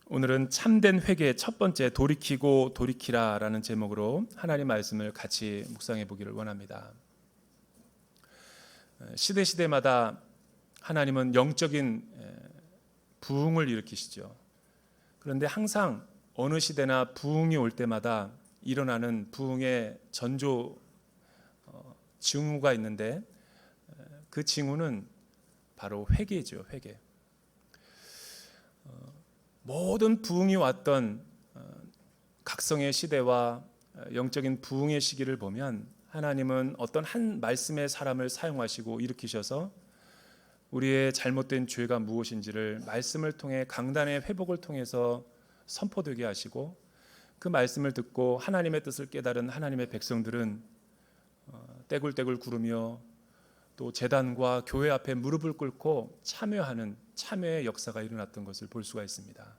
오늘은 참된 회개의 첫 번째 돌이키고 돌이키라라는 제목으로 하나님 말씀을 같이 묵상해 보기를 원합니다. 시대마다 하나님은 영적인 부흥을 일으키시죠. 그런데 항상 어느 시대나 부흥이 올 때마다 일어나는 부흥의 전조 징후가 있는데 그 징후는 바로 회개죠. 회개. 모든 부흥이 왔던 각성의 시대와 영적인 부흥의 시기를 보면 하나님은 어떤 한 말씀의 사람을 사용하시고 일으키셔서 우리의 잘못된 죄가 무엇인지를 말씀을 통해 강단의 회복을 통해서 선포되게 하시고, 그 말씀을 듣고 하나님의 뜻을 깨달은 하나님의 백성들은 떼굴떼굴 구르며 또 제단과 교회 앞에 무릎을 꿇고 참여하는 참여의 역사가 일어났던 것을 볼 수가 있습니다.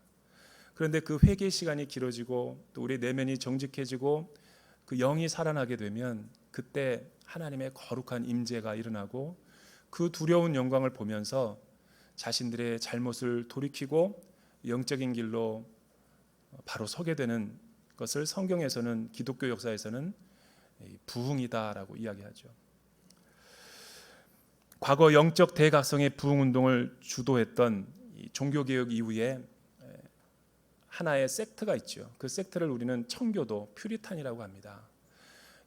그런데 그 회개 시간이 길어지고 또 우리 내면이 정직해지고 그 영이 살아나게 되면 그때 하나님의 거룩한 임재가 일어나고 그 두려운 영광을 보면서 자신들의 잘못을 돌이키고 영적인 길로 바로 서게 되는 것을 성경에서는, 기독교 역사에서는 부흥이다라고 이야기하죠. 과거 영적 대각성의 부흥운동을 주도했던 종교개혁 이후에 하나의 섹트가 있죠. 그 섹트를 우리는 청교도, 퓨리탄이라고 합니다.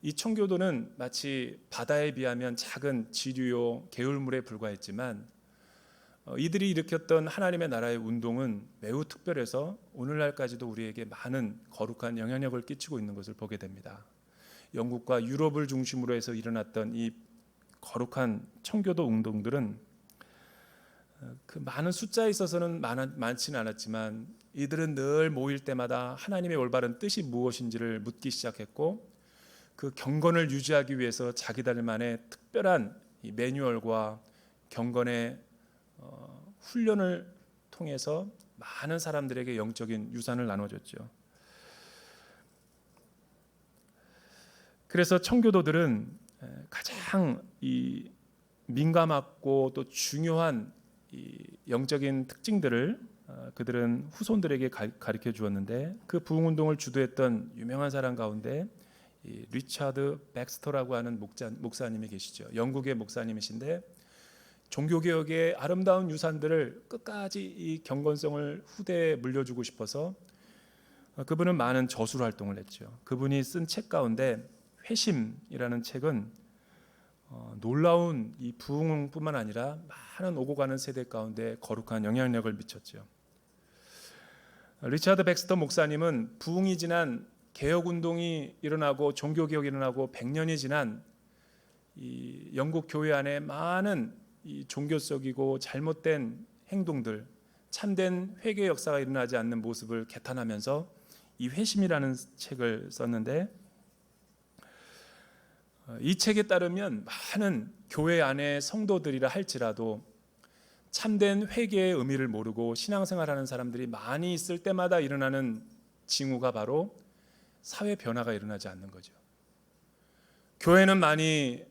이 청교도는 마치 바다에 비하면 작은 지류요 개울물에 불과했지만 이들이 일으켰던 하나님의 나라의 운동은 매우 특별해서 오늘날까지도 우리에게 많은 거룩한 영향력을 끼치고 있는 것을 보게 됩니다. 영국과 유럽을 중심으로 해서 일어났던 이 거룩한 청교도 운동들은 그 많은 숫자에 있어서는 많지는 않았지만 이들은 늘 모일 때마다 하나님의 올바른 뜻이 무엇인지를 묻기 시작했고, 그 경건을 유지하기 위해서 자기들만의 특별한 이 매뉴얼과 경건의 훈련을 통해서 많은 사람들에게 영적인 유산을 나눠줬죠. 그래서 청교도들은 가장 이 민감하고 또 중요한 이 영적인 특징들을 그들은 후손들에게 가르쳐 주었는데, 그 부흥운동을 주도했던 유명한 사람 가운데 이 리차드 백스터라고 하는 목사님이 계시죠. 영국의 목사님이신데 종교개혁의 아름다운 유산들을 끝까지 이 경건성을 후대에 물려주고 싶어서 그분은 많은 저술 활동을 했죠. 그분이 쓴 책 가운데 회심이라는 책은 놀라운 이 부흥뿐만 아니라 많은 오고 가는 세대 가운데 거룩한 영향력을 미쳤죠. 리차드 백스터 목사님은 부흥이 지난 개혁운동이 일어나고 종교개혁이 일어나고 100년이 지난 이 영국 교회 안에 많은 이 종교적이고 잘못된 행동들, 참된 회개 역사가 일어나지 않는 모습을 개탄하면서 이 회심이라는 책을 썼는데, 이 책에 따르면 많은 교회 안의 성도들이라 할지라도 참된 회개의 의미를 모르고 신앙생활하는 사람들이 많이 있을 때마다 일어나는 징후가 바로 사회 변화가 일어나지 않는 거죠. 교회는 많이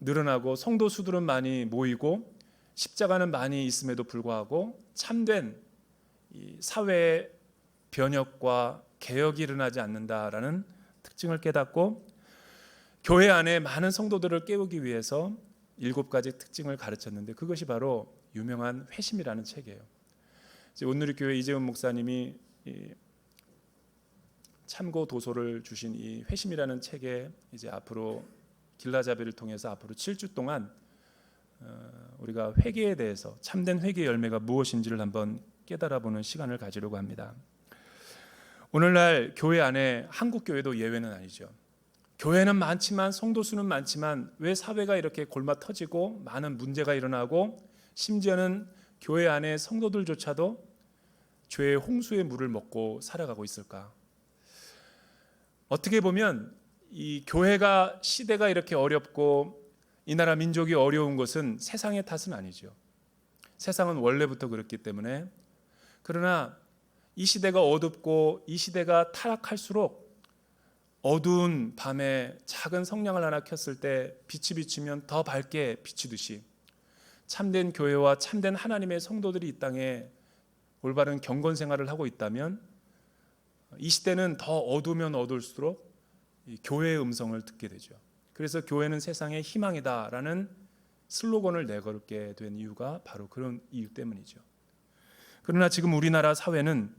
늘어나고 성도 수들은 많이 모이고 십자가는 많이 있음에도 불구하고 참된 이 사회의 변혁과 개혁이 일어나지 않는다라는 특징을 깨닫고, 교회 안에 많은 성도들을 깨우기 위해서 7가지 특징을 가르쳤는데 그것이 바로 유명한 회심이라는 책이에요. 온누리교회 이재훈 목사님이 참고 도서를 주신 이 회심이라는 책에 이제 앞으로 길라잡이를 통해서 앞으로 7주 동안 우리가 회개에 대해서, 참된 회개의 열매가 무엇인지를 한번 깨달아보는 시간을 가지려고 합니다. 오늘날 교회 안에, 한국 교회도 예외는 아니죠. 교회는 많지만, 성도 수는 많지만 왜 사회가 이렇게 골마 터지고 많은 문제가 일어나고 심지어는 교회 안에 성도들조차도 죄의 홍수의 물을 먹고 살아가고 있을까? 어떻게 보면 이 교회가, 시대가 이렇게 어렵고 이 나라 민족이 어려운 것은 세상의 탓은 아니죠. 세상은 원래부터 그렇기 때문에. 그러나 이 시대가 어둡고 이 시대가 타락할수록 어두운 밤에 작은 성냥을 하나 켰을 때 빛이 비치면 더 밝게 비치듯이 참된 교회와 참된 하나님의 성도들이 이 땅에 올바른 경건 생활을 하고 있다면 이 시대는 더 어두우면 어두울수록 이 교회의 음성을 듣게 되죠. 그래서 교회는 세상의 희망이다라는 슬로건을 내걸게 된 이유가 바로 그런 이유 때문이죠. 그러나 지금 우리나라 사회는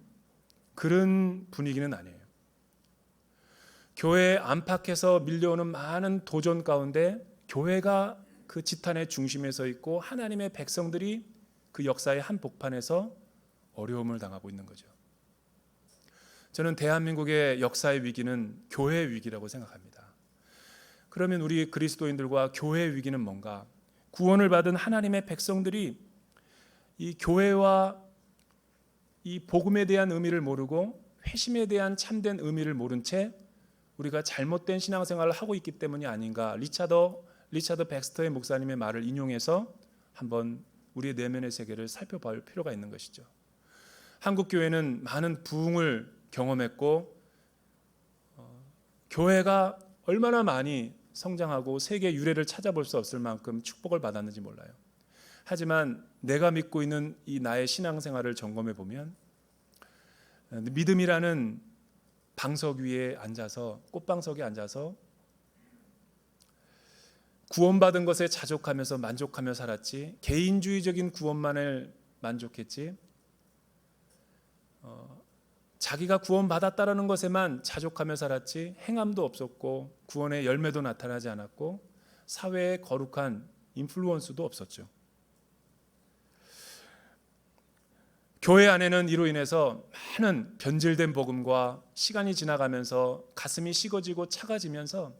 그런 분위기는 아니에요. 교회 안팎에서 밀려오는 많은 도전 가운데 교회가 그 지탄의 중심에 서 있고 하나님의 백성들이 그 역사의 한복판에서 어려움을 당하고 있는 거죠. 저는 대한민국의 역사의 위기는 교회의 위기라고 생각합니다. 그러면 우리 그리스도인들과 교회의 위기는 뭔가? 구원을 받은 하나님의 백성들이 이 교회와 이 복음에 대한 의미를 모르고 회심에 대한 참된 의미를 모른 채 우리가 잘못된 신앙생활을 하고 있기 때문이 아닌가. 리차드 백스터의 목사님의 말을 인용해서 한번 우리의 내면의 세계를 살펴볼 필요가 있는 것이죠. 한국 교회는 많은 부흥을 경험했고 교회가 얼마나 많이 성장하고 세계 유래를 찾아볼 수 없을 만큼 축복을 받았는지 몰라요. 하지만 내가 믿고 있는 이 나의 신앙생활을 점검해 보면 믿음이라는 방석 위에 앉아서 꽃방석에 앉아서 구원받은 것에 자족하면서 만족하며 살았지 개인주의적인 구원만을 만족했지 자기가 구원받았다라는 것에만 자족하며 살았지 행함도 없었고 구원의 열매도 나타나지 않았고 사회에 거룩한 인플루언스도 없었죠. 교회 안에는 이로 인해서 많은 변질된 복음과 시간이 지나가면서 가슴이 식어지고 차가지면서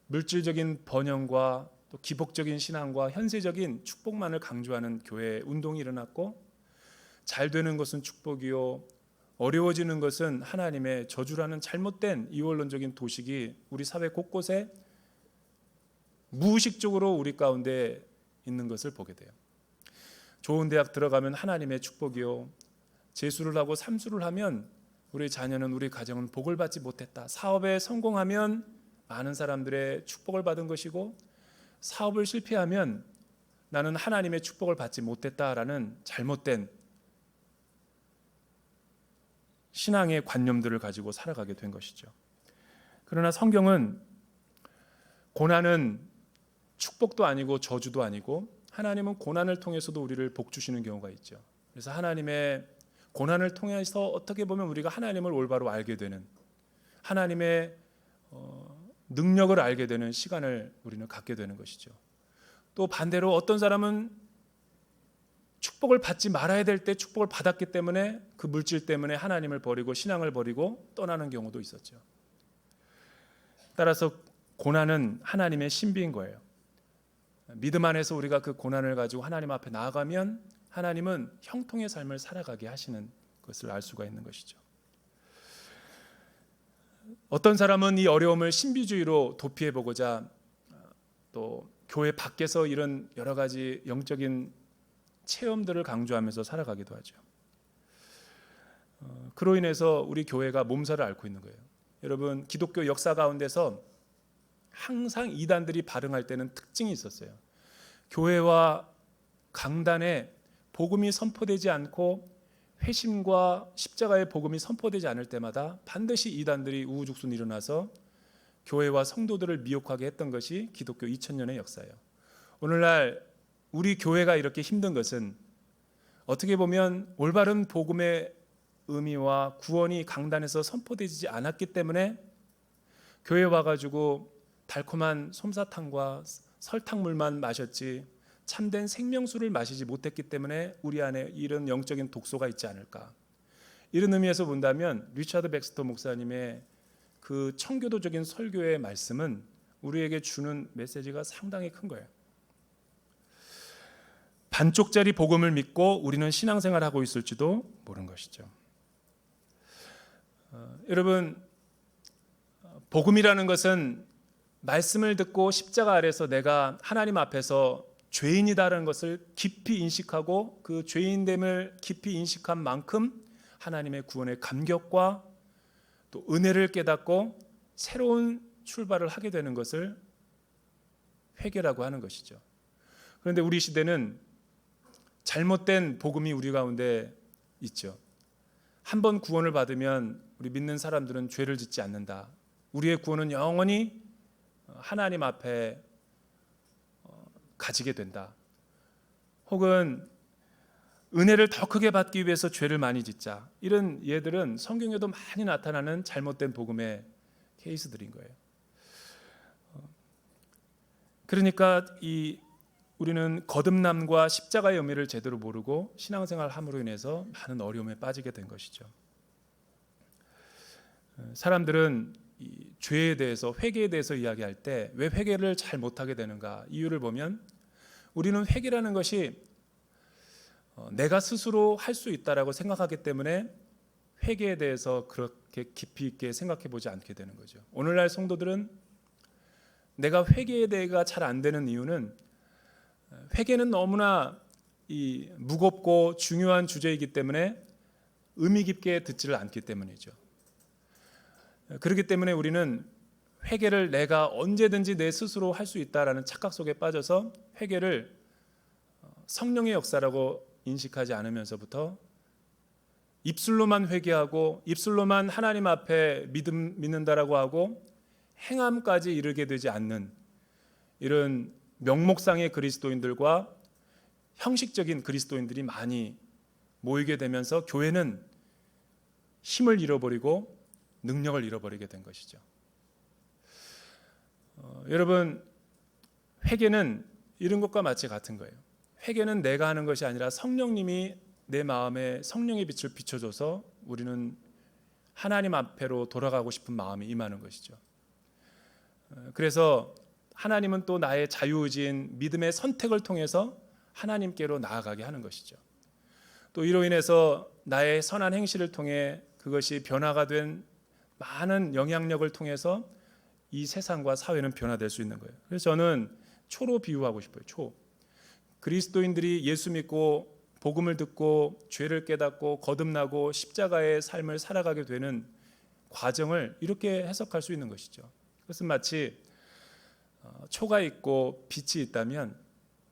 물질적인 번영과 또 기복적인 신앙과 현세적인 축복만을 강조하는 교회 운동이 일어났고 잘 되는 것은 축복이요 어려워지는 것은 하나님의 저주라는 잘못된 이원론적인 도식이 우리 사회 곳곳에 무의식적으로 우리 가운데 있는 것을 보게 돼요. 좋은 대학 들어가면 하나님의 축복이요 재수를 하고 삼수를 하면 우리 자녀는 우리 가정은 복을 받지 못했다. 사업에 성공하면 많은 사람들의 축복을 받은 것이고 사업을 실패하면 나는 하나님의 축복을 받지 못했다라는 잘못된 신앙의 관념들을 가지고 살아가게 된 것이죠. 그러나 성경은 고난은 축복도 아니고 저주도 아니고 하나님은 고난을 통해서도 우리를 복 주시는 경우가 있죠. 그래서 하나님의 고난을 통해서 어떻게 보면 우리가 하나님을 올바로 알게 되는 하나님의 능력을 알게 되는 시간을 우리는 갖게 되는 것이죠. 또 반대로 어떤 사람은 축복을 받지 말아야 될 때 축복을 받았기 때문에 그 물질 때문에 하나님을 버리고 신앙을 버리고 떠나는 경우도 있었죠. 따라서 고난은 하나님의 신비인 거예요. 믿음 안에서 우리가 그 고난을 가지고 하나님 앞에 나아가면 하나님은 형통의 삶을 살아가게 하시는 것을 알 수가 있는 것이죠. 어떤 사람은 이 어려움을 신비주의로 도피해보고자 또 교회 밖에서 이런 여러 가지 영적인 체험들을 강조하면서 살아가기도 하죠. 그로 인해서 우리 교회가 몸살을 앓고 있는 거예요. 여러분 기독교 역사 가운데서 항상 이단들이 발흥할 때는 특징이 있었어요. 교회와 강단에 복음이 선포되지 않고 회심과 십자가의 복음이 선포되지 않을 때마다 반드시 이단들이 우후죽순 일어나서 교회와 성도들을 미혹하게 했던 것이 기독교 2000년의 역사예요. 오늘날 우리 교회가 이렇게 힘든 것은 어떻게 보면 올바른 복음의 의미와 구원이 강단에서 선포되지 않았기 때문에 교회 와가지고 달콤한 솜사탕과 설탕물만 마셨지 참된 생명수를 마시지 못했기 때문에 우리 안에 이런 영적인 독소가 있지 않을까. 이런 의미에서 본다면 리차드 백스터 목사님의 그 청교도적인 설교의 말씀은 우리에게 주는 메시지가 상당히 큰 거예요. 반쪽짜리 복음을 믿고 우리는 신앙생활을 하고 있을지도 모르는 것이죠. 여러분 복음이라는 것은 말씀을 듣고 십자가 아래서 내가 하나님 앞에서 죄인이다라는 것을 깊이 인식하고 그 죄인됨을 깊이 인식한 만큼 하나님의 구원의 감격과 또 은혜를 깨닫고 새로운 출발을 하게 되는 것을 회개라고 하는 것이죠. 그런데 우리 시대는 잘못된 복음이 우리 가운데 있죠. 한 번 구원을 받으면 우리 믿는 사람들은 죄를 짓지 않는다. 우리의 구원은 영원히 하나님 앞에 가지게 된다. 혹은 은혜를 더 크게 받기 위해서 죄를 많이 짓자. 이런 예들은 성경에도 많이 나타나는 잘못된 복음의 케이스들인 거예요. 그러니까 우리는 거듭남과 십자가의 의미를 제대로 모르고 신앙생활을 함으로 인해서 많은 어려움에 빠지게 된 것이죠. 사람들은 이 죄에 대해서, 회개에 대해서 이야기할 때 왜 회개를 잘 못하게 되는가 이유를 보면, 우리는 회개라는 것이 내가 스스로 할 수 있다라고 생각하기 때문에 회개에 대해서 그렇게 깊이 있게 생각해 보지 않게 되는 거죠. 오늘날 성도들은 내가 회개에 대해가 잘 안 되는 이유는, 회개는 너무나 무겁고 중요한 주제이기 때문에 의미 깊게 듣지를 않기 때문이죠. 그렇기 때문에 우리는 회개를 내가 언제든지 내 스스로 할 수 있다라는 착각 속에 빠져서 회개를 성령의 역사라고 인식하지 않으면서부터 입술로만 회개하고 입술로만 하나님 앞에 믿는다라고 하고 행함까지 이르게 되지 않는 이런 명목상의 그리스도인들과 형식적인 그리스도인들이 많이 모이게 되면서 교회는 힘을 잃어버리고 능력을 잃어버리게 된 것이죠. 여러분, 회개는 이런 것과 마치 같은 거예요. 회개는 내가 하는 것이 아니라 성령님이 내 마음에 성령의 빛을 비춰줘서 우리는 하나님 앞에로 돌아가고 싶은 마음이 임하는 것이죠. 그래서 하나님은 또 나의 자유의지인 믿음의 선택을 통해서 하나님께로 나아가게 하는 것이죠. 또 이로 인해서 나의 선한 행실을 통해 그것이 변화가 된 많은 영향력을 통해서 이 세상과 사회는 변화될 수 있는 거예요. 그래서 저는 초로 비유하고 싶어요. 초. 그리스도인들이 예수 믿고 복음을 듣고 죄를 깨닫고 거듭나고 십자가의 삶을 살아가게 되는 과정을 이렇게 해석할 수 있는 것이죠. 그것은 마치 초가 있고 빛이 있다면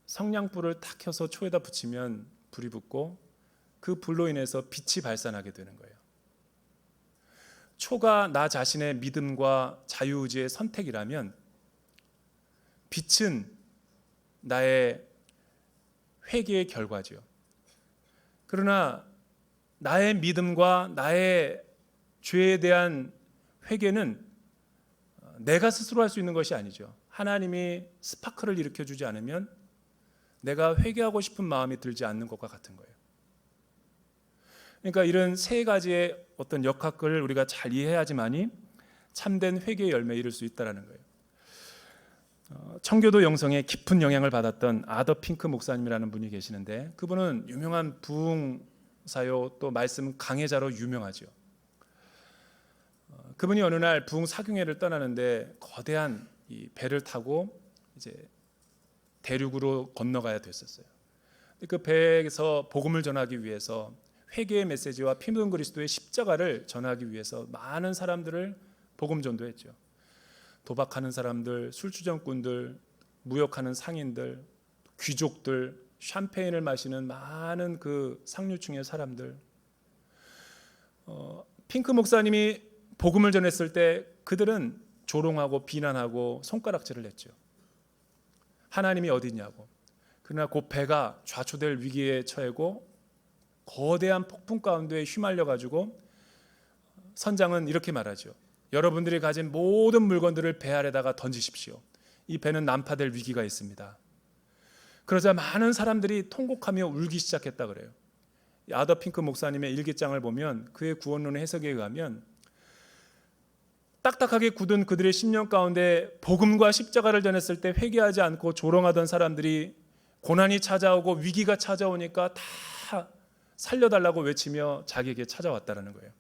성냥불을 탁 켜서 초에다 붙이면 불이 붙고 그 불로 인해서 빛이 발산하게 되는 거예요. 초가 나 자신의 믿음과 자유의지의 선택이라면 빛은 나의 회개의 결과죠. 그러나 나의 믿음과 나의 죄에 대한 회개는 내가 스스로 할 수 있는 것이 아니죠. 하나님이 스파크를 일으켜주지 않으면 내가 회개하고 싶은 마음이 들지 않는 것과 같은 거예요. 그러니까 이런 세 가지의 어떤 역학을 우리가 잘 이해해야지만이 참된 회개의 열매에 이를 수 있다는 거예요. 청교도 영성에 깊은 영향을 받았던 아더 핑크 목사님이라는 분이 계시는데, 그분은 유명한 부흥사요 또 말씀 강해자로 유명하죠. 그분이 어느 날 부흥 사경회를 떠나는데 거대한 이 배를 타고 이제 대륙으로 건너가야 됐었어요. 그 배에서 복음을 전하기 위해서 회개의 메시지와 피 묻은 그리스도의 십자가를 전하기 위해서 많은 사람들을 복음 전도했죠. 도박하는 사람들, 술주정꾼들, 무역하는 상인들, 귀족들, 샴페인을 마시는 많은 그 상류층의 사람들. 핑크 목사님이 복음을 전했을 때 그들은 조롱하고 비난하고 손가락질을 했죠. 하나님이 어디 있냐고. 그러나 그 배가 좌초될 위기에 처하고 거대한 폭풍 가운데 휘말려 가지고 선장은 이렇게 말하죠. 여러분들이 가진 모든 물건들을 배 아래다가 던지십시오. 이 배는 난파될 위기가 있습니다. 그러자 많은 사람들이 통곡하며 울기 시작했다 그래요. 아더 핑크 목사님의 일기장을 보면 그의 구원론의 해석에 의하면 딱딱하게 굳은 그들의 심령 가운데 복음과 십자가를 전했을 때 회개하지 않고 조롱하던 사람들이 고난이 찾아오고 위기가 찾아오니까 다 살려달라고 외치며 자기에게 찾아왔다는 거예요.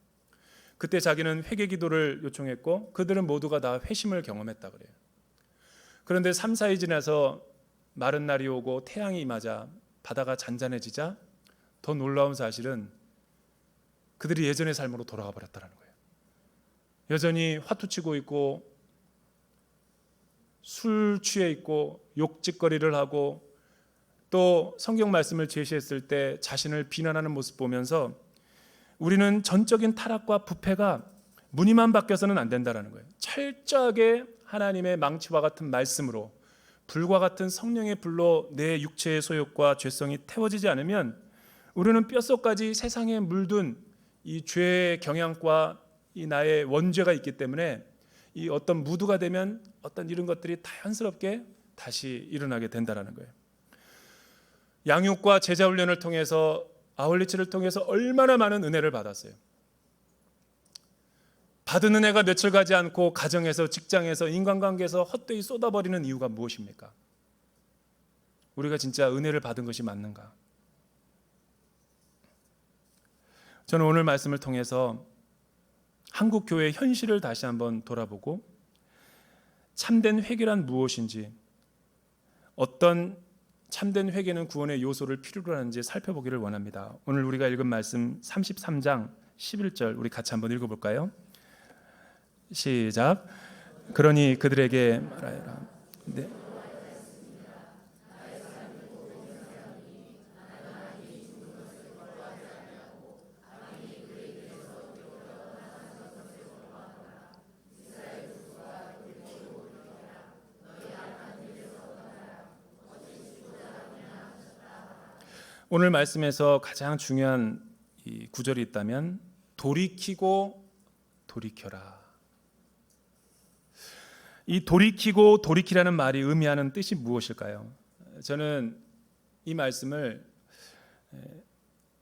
그때 자기는 회개 기도를 요청했고 그들은 모두가 다 회심을 경험했다 그래요. 그런데 3, 4일 지나서 마른 날이 오고 태양이 임하자 바다가 잔잔해지자 더 놀라운 사실은 그들이 예전의 삶으로 돌아가 버렸다는 거예요. 여전히 화투치고 있고 술 취해 있고 욕짓거리를 하고 또 성경 말씀을 제시했을 때 자신을 비난하는 모습 보면서 우리는 전적인 타락과 부패가 무늬만 바뀌어서는 안 된다는 거예요. 철저하게 하나님의 망치와 같은 말씀으로, 불과 같은 성령의 불로 내 육체의 소욕과 죄성이 태워지지 않으면 우리는 뼛속까지 세상에 물든 이 죄의 경향과 이 나의 원죄가 있기 때문에 이 어떤 무드가 되면 어떤 이런 것들이 자연스럽게 다시 일어나게 된다는 거예요. 양육과 제자 훈련을 통해서, 아울리치를 통해서 얼마나 많은 은혜를 받았어요. 받은 은혜가 며칠 가지 않고 가정에서, 직장에서, 인간관계에서 헛되이 쏟아버리는 이유가 무엇입니까? 우리가 진짜 은혜를 받은 것이 맞는가? 저는 오늘 말씀을 통해서 한국 교회의 현실을 다시 한번 돌아보고 참된 회개란 무엇인지, 어떤 참된 회개는 구원의 요소를 필요로 하는지 살펴보기를 원합니다. 오늘 우리가 읽은 말씀 33장 11절 우리 같이 한번 읽어볼까요? 시작. 그러니 그들에게 말하여라. 네. 오늘 말씀에서 가장 중요한 이 구절이 있다면 돌이키고 돌이켜라. 이 돌이키고 돌이키라는 말이 의미하는 뜻이 무엇일까요? 저는 이 말씀을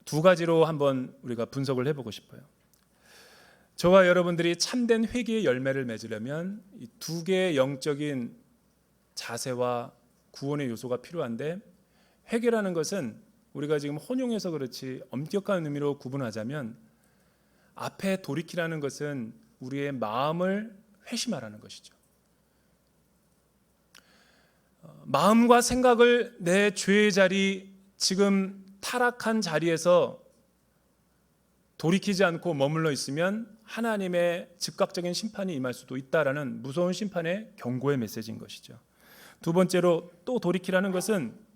두 가지로 한번 우리가 분석을 해보고 싶어요. 저와 여러분들이 참된 회개의 열매를 맺으려면 이 두 개의 영적인 자세와 구원의 요소가 필요한데, 회개라는 것은 우리가 지금 혼용해서 그렇지 엄격한 의미로 구분하자면 앞에 돌이키라는 것은 우리의 마음을 회심하라는 것이죠. 마음과 생각을 내 죄의 자리, 지금 타락한 자리에서 돌이키지 않고 머물러 있으면 하나님의 즉각적인 심판이 임할 수도 있다라는 무서운 심판의 경고의 메시지인 것이죠. 두 번째로 또 돌이키라는 것은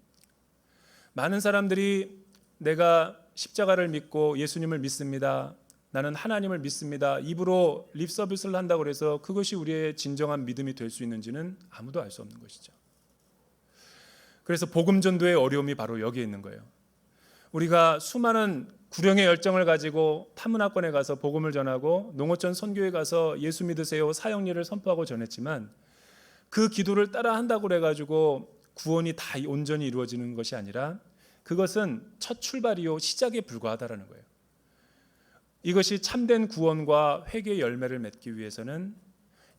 많은 사람들이 내가 십자가를 믿고 예수님을 믿습니다, 나는 하나님을 믿습니다, 입으로 립 서비스를 한다고 해서 그것이 우리의 진정한 믿음이 될 수 있는지는 아무도 알 수 없는 것이죠. 그래서 복음 전도의 어려움이 바로 여기에 있는 거예요. 우리가 수많은 구령의 열정을 가지고 타문화권에 가서 복음을 전하고 농어촌 선교에 가서 예수 믿으세요 사형리를 선포하고 전했지만 그 기도를 따라 한다고 해가지고 구원이 다 온전히 이루어지는 것이 아니라 그것은 첫 출발이요 시작에 불과하다라는 거예요. 이것이 참된 구원과 회개의 열매를 맺기 위해서는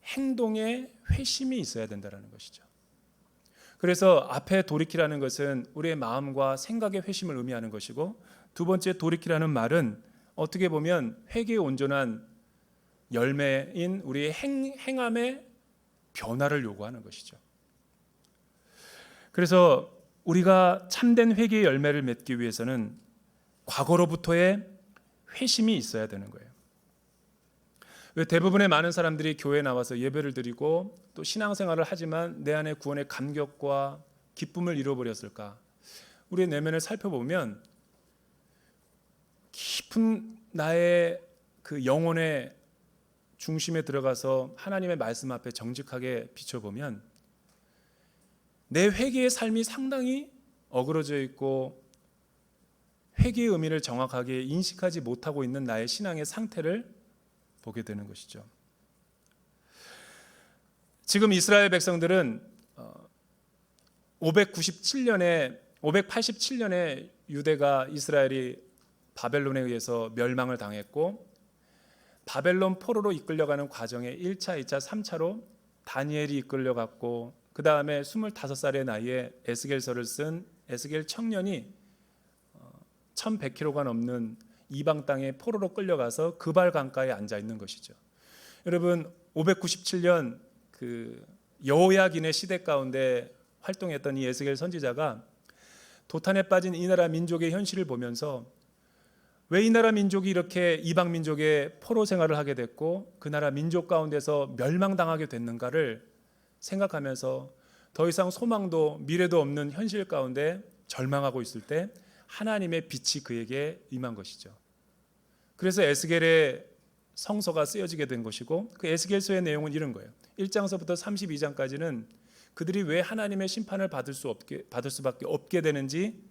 행동에 회심이 있어야 된다는 것이죠. 그래서 앞에 돌이키라는 것은 우리의 마음과 생각의 회심을 의미하는 것이고, 두 번째 돌이키라는 말은 어떻게 보면 회개의 온전한 열매인 우리의 행함의 변화를 요구하는 것이죠. 그래서 우리가 참된 회개의 열매를 맺기 위해서는 과거로부터의 회심이 있어야 되는 거예요. 왜 대부분의 많은 사람들이 교회에 나와서 예배를 드리고 또 신앙생활을 하지만 내 안에 구원의 감격과 기쁨을 잃어버렸을까? 우리의 내면을 살펴보면 깊은 나의 그 영혼의 중심에 들어가서 하나님의 말씀 앞에 정직하게 비춰보면 내 회개의 삶이 상당히 어그러져 있고 회개의 의미를 정확하게 인식하지 못하고 있는 나의 신앙의 상태를 보게 되는 것이죠. 지금 이스라엘 백성들은 587년에 유대가 이스라엘이 바벨론에 의해서 멸망을 당했고 바벨론 포로로 이끌려가는 과정에 1차, 2차, 3차로 다니엘이 이끌려갔고 그 다음에 25살의 나이에 에스겔서를 쓴 에스겔 청년이 1100km가 넘는 이방 땅에 포로로 끌려가서 그발 강가에 앉아 있는 것이죠. 여러분 597년 그 여호야긴의 시대 가운데 활동했던 이 에스겔 선지자가 도탄에 빠진 이 나라 민족의 현실을 보면서 왜 이 나라 민족이 이렇게 이방 민족의 포로 생활을 하게 됐고 그 나라 민족 가운데서 멸망당하게 됐는가를 생각하면서 더 이상 소망도 미래도 없는 현실 가운데 절망하고 있을 때 하나님의 빛이 그에게 임한 것이죠. 그래서 에스겔의 성서가 쓰여지게 된 것이고, 그 에스겔서의 내용은 이런 거예요. 1장서부터 32장까지는 그들이 왜 하나님의 심판을 받을 수밖에 없게 되는지,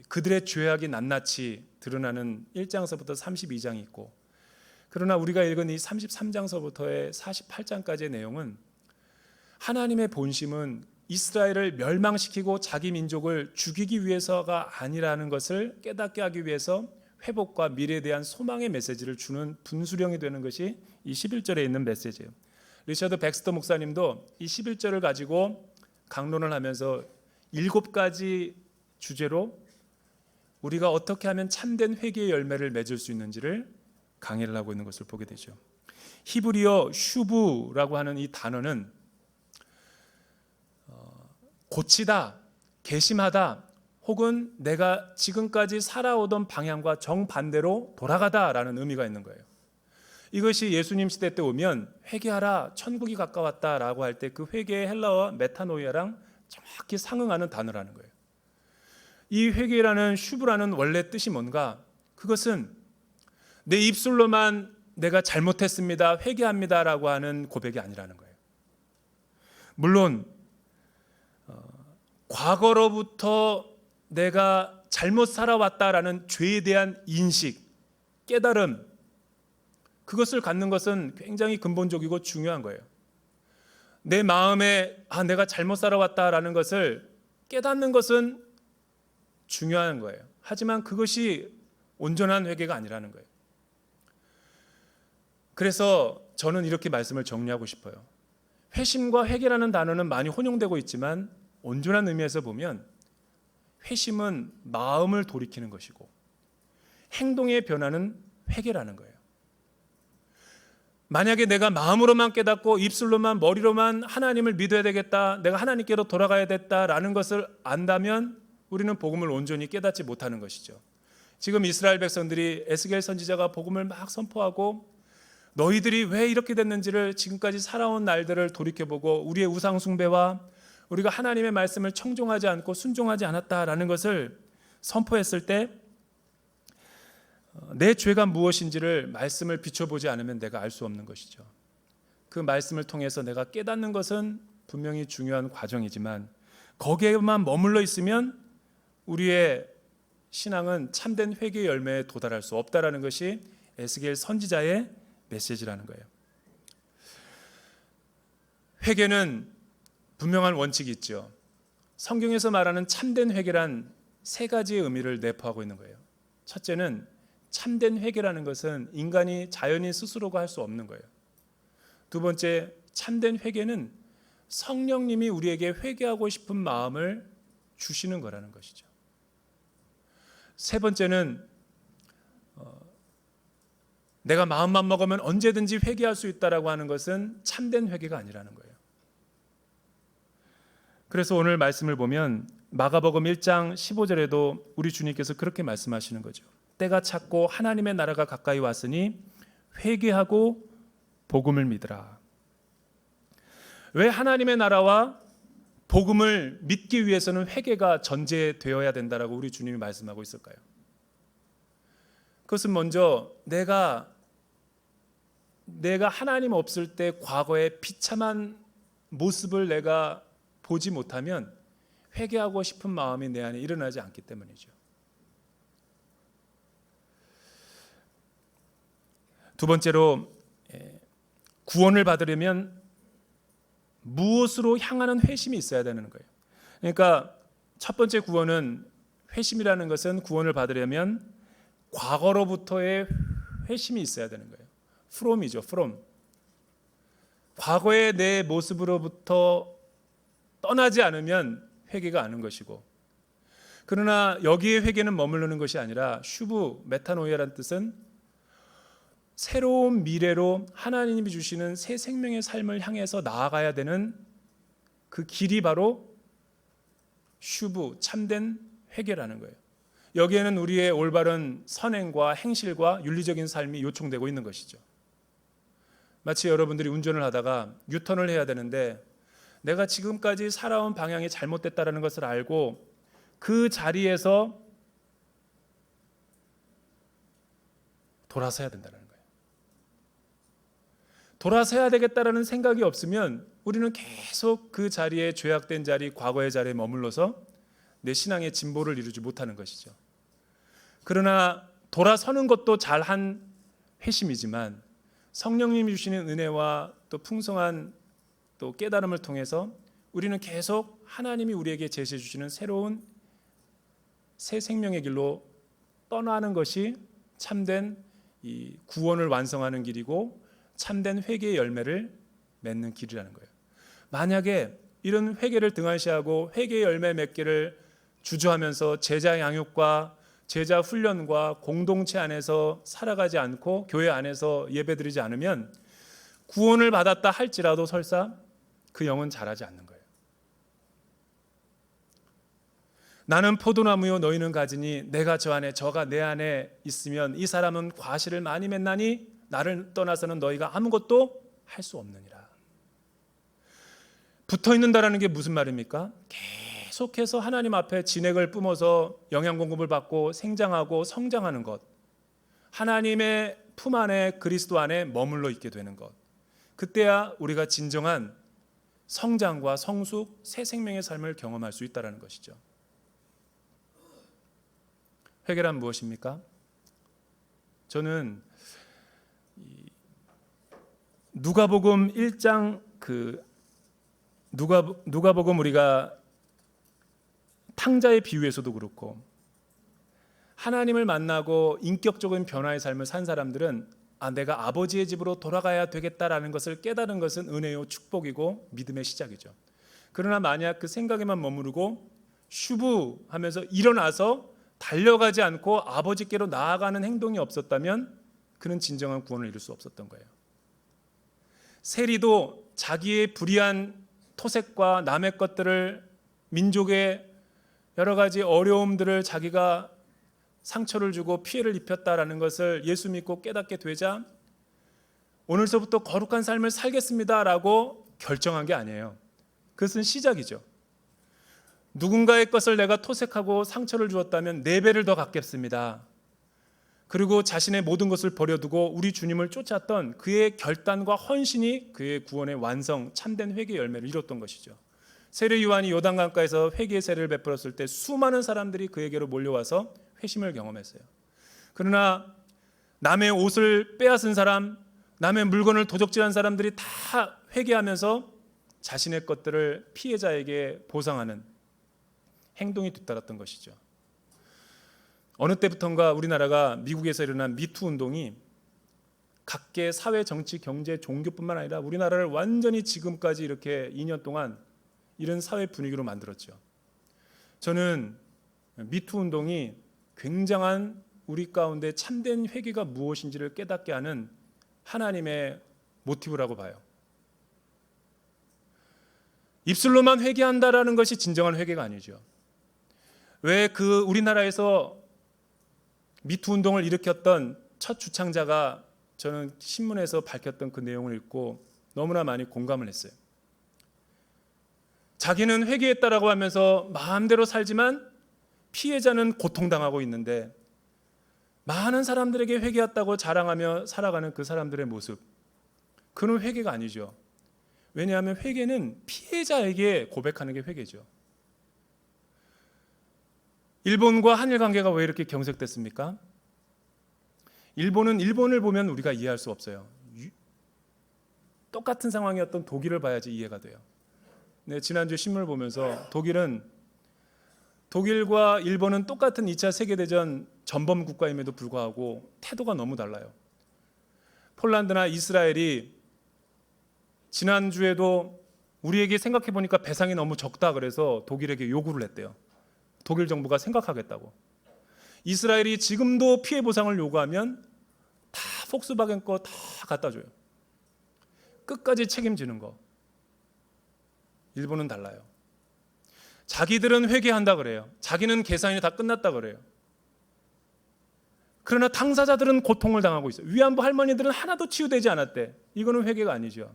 그들의 죄악이 낱낱이 드러나는 1장서부터 32장이 있고, 그러나 우리가 읽은 이 33장서부터의 48장까지의 내용은 하나님의 본심은 이스라엘을 멸망시키고 자기 민족을 죽이기 위해서가 아니라는 것을 깨닫게 하기 위해서 회복과 미래에 대한 소망의 메시지를 주는 분수령이 되는 것이 이 11절에 있는 메시지예요. 리처드 백스터 목사님도 이 11절을 가지고 강론을 하면서 7가지 주제로 우리가 어떻게 하면 참된 회개의 열매를 맺을 수 있는지를 강의를 하고 있는 것을 보게 되죠. 히브리어 슈브라고 하는 이 단어는 고치다, 개심하다, 혹은 내가 지금까지 살아오던 방향과 정반대로 돌아가다라는 의미가 있는 거예요. 이것이 예수님 시대 때 오면 회개하라, 천국이 가까웠다라고 할 때 그 회개의 헬라어 메타노이아랑 정확히 상응하는 단어라는 거예요. 이 회개라는 슈브라는 원래 뜻이 뭔가? 그것은 내 입술로만 내가 잘못했습니다, 회개합니다라고 하는 고백이 아니라는 거예요. 물론 과거로부터 내가 잘못 살아왔다라는 죄에 대한 인식, 깨달음, 그것을 갖는 것은 굉장히 근본적이고 중요한 거예요. 내 마음에 내가 잘못 살아왔다라는 것을 깨닫는 것은 중요한 거예요. 하지만 그것이 온전한 회개가 아니라는 거예요. 그래서 저는 이렇게 말씀을 정리하고 싶어요. 회심과 회개라는 단어는 많이 혼용되고 있지만 온전한 의미에서 보면 회심은 마음을 돌이키는 것이고 행동의 변화는 회개라는 거예요. 만약에 내가 마음으로만 깨닫고 입술로만, 머리로만 하나님을 믿어야 되겠다, 내가 하나님께로 돌아가야 됐다라는 것을 안다면 우리는 복음을 온전히 깨닫지 못하는 것이죠. 지금 이스라엘 백성들이 에스겔 선지자가 복음을 막 선포하고 너희들이 왜 이렇게 됐는지를 지금까지 살아온 날들을 돌이켜보고 우리의 우상 숭배와 우리가 하나님의 말씀을 청종하지 않고 순종하지 않았다라는 것을 선포했을 때 내 죄가 무엇인지를 말씀을 비춰보지 않으면 내가 알 수 없는 것이죠. 그 말씀을 통해서 내가 깨닫는 것은 분명히 중요한 과정이지만 거기에만 머물러 있으면 우리의 신앙은 참된 회개의 열매에 도달할 수 없다라는 것이 에스겔 선지자의 메시지라는 거예요. 회개는 분명한 원칙이 있죠. 성경에서 말하는 참된 회개란 3가지의 의미를 내포하고 있는 거예요. 첫째는 참된 회개라는 것은 인간이 자연히 스스로가 할 수 없는 거예요. 두 번째, 참된 회개는 성령님이 우리에게 회개하고 싶은 마음을 주시는 거라는 것이죠. 세 번째는 내가 마음만 먹으면 언제든지 회개할 수 있다라고 하는 것은 참된 회개가 아니라는 거예요. 그래서 오늘 말씀을 보면 마가복음 1장 15절에도 우리 주님께서 그렇게 말씀하시는 거죠. 때가 찼고 하나님의 나라가 가까이 왔으니 회개하고 복음을 믿으라. 왜 하나님의 나라와 복음을 믿기 위해서는 회개가 전제되어야 된다라고 우리 주님이 말씀하고 있을까요? 그것은 먼저 내가 하나님 없을 때 과거의 비참한 모습을 내가 보지 못하면 회개하고 싶은 마음이 내 안에 일어나지 않기 때문이죠. 두 번째로 구원을 받으려면 무엇으로 향하는 회심이 있어야 되는 거예요. 그러니까 첫 번째 구원은, 회심이라는 것은 구원을 받으려면 과거로부터의 회심이 있어야 되는 거예요. from이죠, from. 과거의 내 모습으로부터 떠나지 않으면 회개가 아닌 것이고, 그러나 여기에 회개는 머무르는 것이 아니라 슈브, 메타노이아라는 뜻은 새로운 미래로 하나님이 주시는 새 생명의 삶을 향해서 나아가야 되는 그 길이 바로 슈브, 참된 회개라는 거예요. 여기에는 우리의 올바른 선행과 행실과 윤리적인 삶이 요청되고 있는 것이죠. 마치 여러분들이 운전을 하다가 유턴을 해야 되는데 내가 지금까지 살아온 방향이 잘못됐다는 것을 알고 그 자리에서 돌아서야 된다는 거예요. 돌아서야 되겠다라는 생각이 없으면 우리는 계속 그 자리에, 죄악된 자리, 과거의 자리에 머물러서 내 신앙의 진보를 이루지 못하는 것이죠. 그러나 돌아서는 것도 잘한 회심이지만 성령님이 주시는 은혜와 또 풍성한 또 깨달음을 통해서 우리는 계속 하나님이 우리에게 제시해 주시는 새로운 새 생명의 길로 떠나는 것이 참된 이 구원을 완성하는 길이고 참된 회개의 열매를 맺는 길이라는 거예요. 만약에 이런 회개를 등한시하고 회개의 열매 맺기를 주저하면서 제자 양육과 제자 훈련과 공동체 안에서 살아가지 않고 교회 안에서 예배드리지 않으면 구원을 받았다 할지라도 설사 그 영은 자라지 않는 거예요. 나는 포도나무요 너희는 가지니 내가 저 안에 저가 내 안에 있으면 이 사람은 과실을 많이 맺나니 나를 떠나서는 너희가 아무것도 할 수 없느니라. 붙어 있는다라는 게 무슨 말입니까? 계속해서 하나님 앞에 진액을 뿜어서 영양 공급을 받고 생장하고 성장하는 것, 하나님의 품 안에 그리스도 안에 머물러 있게 되는 것, 그때야 우리가 진정한 성장과 성숙, 새 생명의 삶을 경험할 수 있다는 것이죠. 회개란 무엇입니까? 저는 누가복음 1장 누가복음 우리가 탕자의 비유에서도 그렇고 하나님을 만나고 인격적인 변화의 삶을 산 사람들은 내가 아버지의 집으로 돌아가야 되겠다라는 것을 깨달은 것은 은혜요 축복이고 믿음의 시작이죠. 그러나 만약 그 생각에만 머무르고 슈브하면서 일어나서 달려가지 않고 아버지께로 나아가는 행동이 없었다면 그는 진정한 구원을 이룰 수 없었던 거예요. 세리도 자기의 불의한 토색과 남의 것들을, 민족의 여러 가지 어려움들을 자기가 상처를 주고 피해를 입혔다라는 것을 예수 믿고 깨닫게 되자 오늘서부터 거룩한 삶을 살겠습니다라고 결정한 게 아니에요. 그것은 시작이죠. 누군가의 것을 내가 토색하고 상처를 주었다면 4배를 더 갚겠습니다. 그리고 자신의 모든 것을 버려두고 우리 주님을 쫓았던 그의 결단과 헌신이 그의 구원의 완성, 참된 회개의 열매를 이뤘던 것이죠. 세례 요한이 요단강가에서 회개의 세례를 베풀었을 때 수많은 사람들이 그에게로 몰려와서 회심을 경험했어요. 그러나 남의 옷을 빼앗은 사람, 남의 물건을 도적질한 사람들이 다 회개하면서 자신의 것들을 피해자에게 보상하는 행동이 뒤따랐던 것이죠. 어느 때부턴가 우리나라가 미국에서 일어난 미투 운동이 각계 사회, 정치, 경제, 종교뿐만 아니라 우리나라를 완전히 지금까지 이렇게 2년 동안 이런 사회 분위기로 만들었죠. 저는 미투 운동이 굉장한 우리 가운데 참된 회개가 무엇인지를 깨닫게 하는 하나님의 모티브라고 봐요. 입술로만 회개한다라는 것이 진정한 회개가 아니죠. 왜 그 우리나라에서 미투 운동을 일으켰던 첫 주창자가 저는 신문에서 밝혔던 그 내용을 읽고 너무나 많이 공감을 했어요. 자기는 회개했다라고 하면서 마음대로 살지만 피해자는 고통당하고 있는데 많은 사람들에게 회개했다고 자랑하며 살아가는 그 사람들의 모습, 그는 회개가 아니죠. 왜냐하면 회개는 피해자에게 고백하는 게 회개죠. 일본과 한일 관계가 왜 이렇게 경색됐습니까? 일본을 보면 우리가 이해할 수 없어요. 똑같은 상황이었던 독일을 봐야지 이해가 돼요. 네, 지난주 신문을 보면서 독일과 일본은 똑같은 2차 세계대전 전범 국가임에도 불구하고 태도가 너무 달라요. 폴란드나 이스라엘이 지난주에도 우리에게 생각해보니까 배상이 너무 적다 그래서 독일에게 요구를 했대요. 독일 정부가 생각하겠다고. 이스라엘이 지금도 피해 보상을 요구하면 다 폭스바겐 거 다 갖다 줘요. 끝까지 책임지는 거. 일본은 달라요. 자기들은 회개한다 그래요. 자기는 계산이 다 끝났다 그래요. 그러나 당사자들은 고통을 당하고 있어요. 위안부 할머니들은 하나도 치유되지 않았대. 이거는 회개가 아니죠.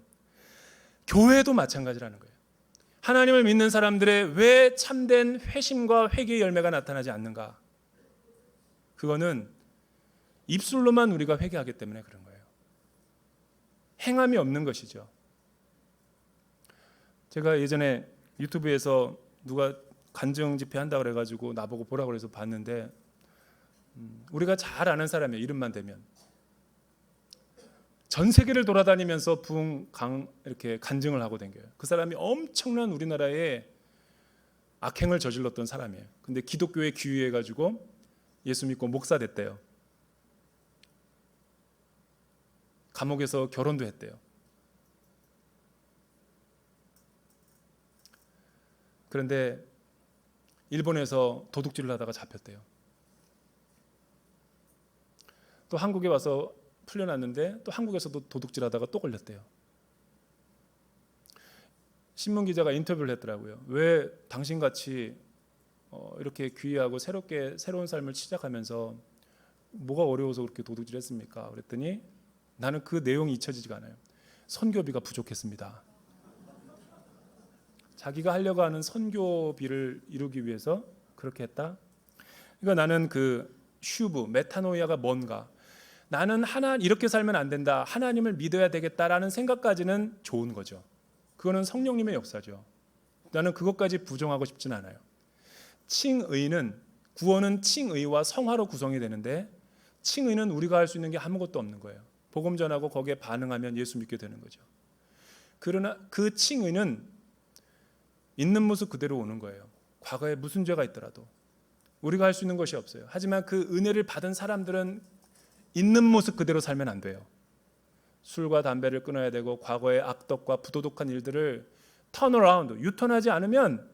교회도 마찬가지라는 거예요. 하나님을 믿는 사람들의 왜 참된 회심과 회개의 열매가 나타나지 않는가? 그거는 입술로만 우리가 회개하기 때문에 그런 거예요. 행함이 없는 것이죠. 제가 예전에 유튜브에서 누가 간증 집회 한다고 그래가지고 나보고 보라고 그래서 봤는데, 우리가 잘 아는 사람이에요. 이름만 대면. 전 세계를 돌아다니면서 이렇게 간증을 하고 다녀요. 그 사람이 엄청난 우리나라에 악행을 저질렀던 사람이에요. 근데 기독교에 귀의해가지고 예수 믿고 목사 됐대요. 감옥에서 결혼도 했대요. 그런데 일본에서 도둑질을 하다가 잡혔대요. 또 한국에 와서 풀려났는데 또 한국에서도 도둑질하다가 또 걸렸대요. 신문기자가 인터뷰를 했더라고요. 왜 당신같이 이렇게 귀하고 새로운 삶을 시작하면서 뭐가 어려워서 그렇게 도둑질했습니까? 그랬더니 나는 그 내용이 잊혀지지가 않아요. 선교비가 부족했습니다. 자기가 하려고 하는 선교비를 이루기 위해서 그렇게 했다. 그러니까 나는 그 메타노이아가 뭔가, 나는 이렇게 살면 안 된다, 하나님을 믿어야 되겠다라는 생각까지는 좋은 거죠. 그거는 성령님의 역사죠. 나는 그것까지 부정하고 싶진 않아요. 구원은 칭의와 성화로 구성이 되는데, 칭의는 우리가 할 수 있는 게 아무것도 없는 거예요. 복음 전하고 거기에 반응하면 예수 믿게 되는 거죠. 그러나 그 칭의는 있는 모습 그대로 오는 거예요. 과거에 무슨 죄가 있더라도 우리가 할 수 있는 것이 없어요. 하지만 그 은혜를 받은 사람들은 있는 모습 그대로 살면 안 돼요. 술과 담배를 끊어야 되고, 과거의 악덕과 부도덕한 일들을 유턴하지 않으면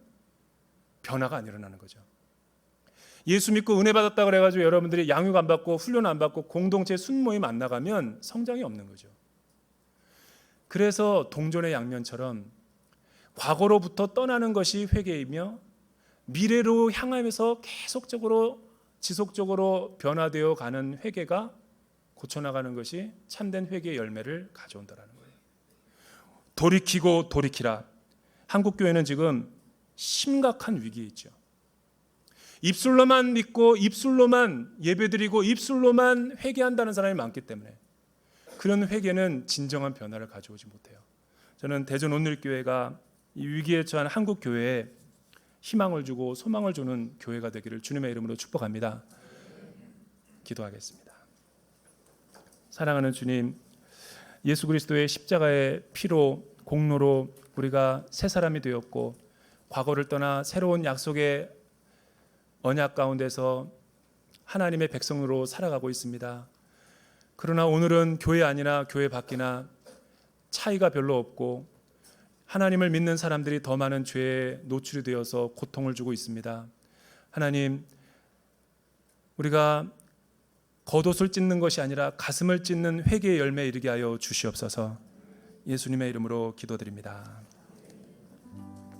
변화가 안 일어나는 거죠. 예수 믿고 은혜 받았다 그래가지고 여러분들이 양육 안 받고 훈련 안 받고 공동체 순모임 안 나가면 성장이 없는 거죠. 그래서 동전의 양면처럼 과거로부터 떠나는 것이 회개이며, 미래로 향하면서 계속적으로 지속적으로 변화되어 가는 회개가 고쳐나가는 것이 참된 회개의 열매를 가져온다는 거예요. 돌이키고 돌이키라. 한국교회는 지금 심각한 위기에 있죠. 입술로만 믿고 입술로만 예배드리고 입술로만 회개한다는 사람이 많기 때문에 그런 회개는 진정한 변화를 가져오지 못해요. 저는 대전 온누리교회가 이 위기에 처한 한국교회에 희망을 주고 소망을 주는 교회가 되기를 주님의 이름으로 축복합니다. 기도하겠습니다. 사랑하는 주님, 예수 그리스도의 십자가의 피로, 공로로 우리가 새 사람이 되었고, 과거를 떠나 새로운 약속의 언약 가운데서 하나님의 백성으로 살아가고 있습니다. 그러나 오늘은 교회 아니나 교회 밖이나 차이가 별로 없고, 하나님을 믿는 사람들이 더 많은 죄에 노출이 되어서 고통을 주고 있습니다. 하나님, 우리가 겉옷을 찢는 것이 아니라 가슴을 찢는 회개의 열매에 이르게 하여 주시옵소서. 예수님의 이름으로 기도드립니다.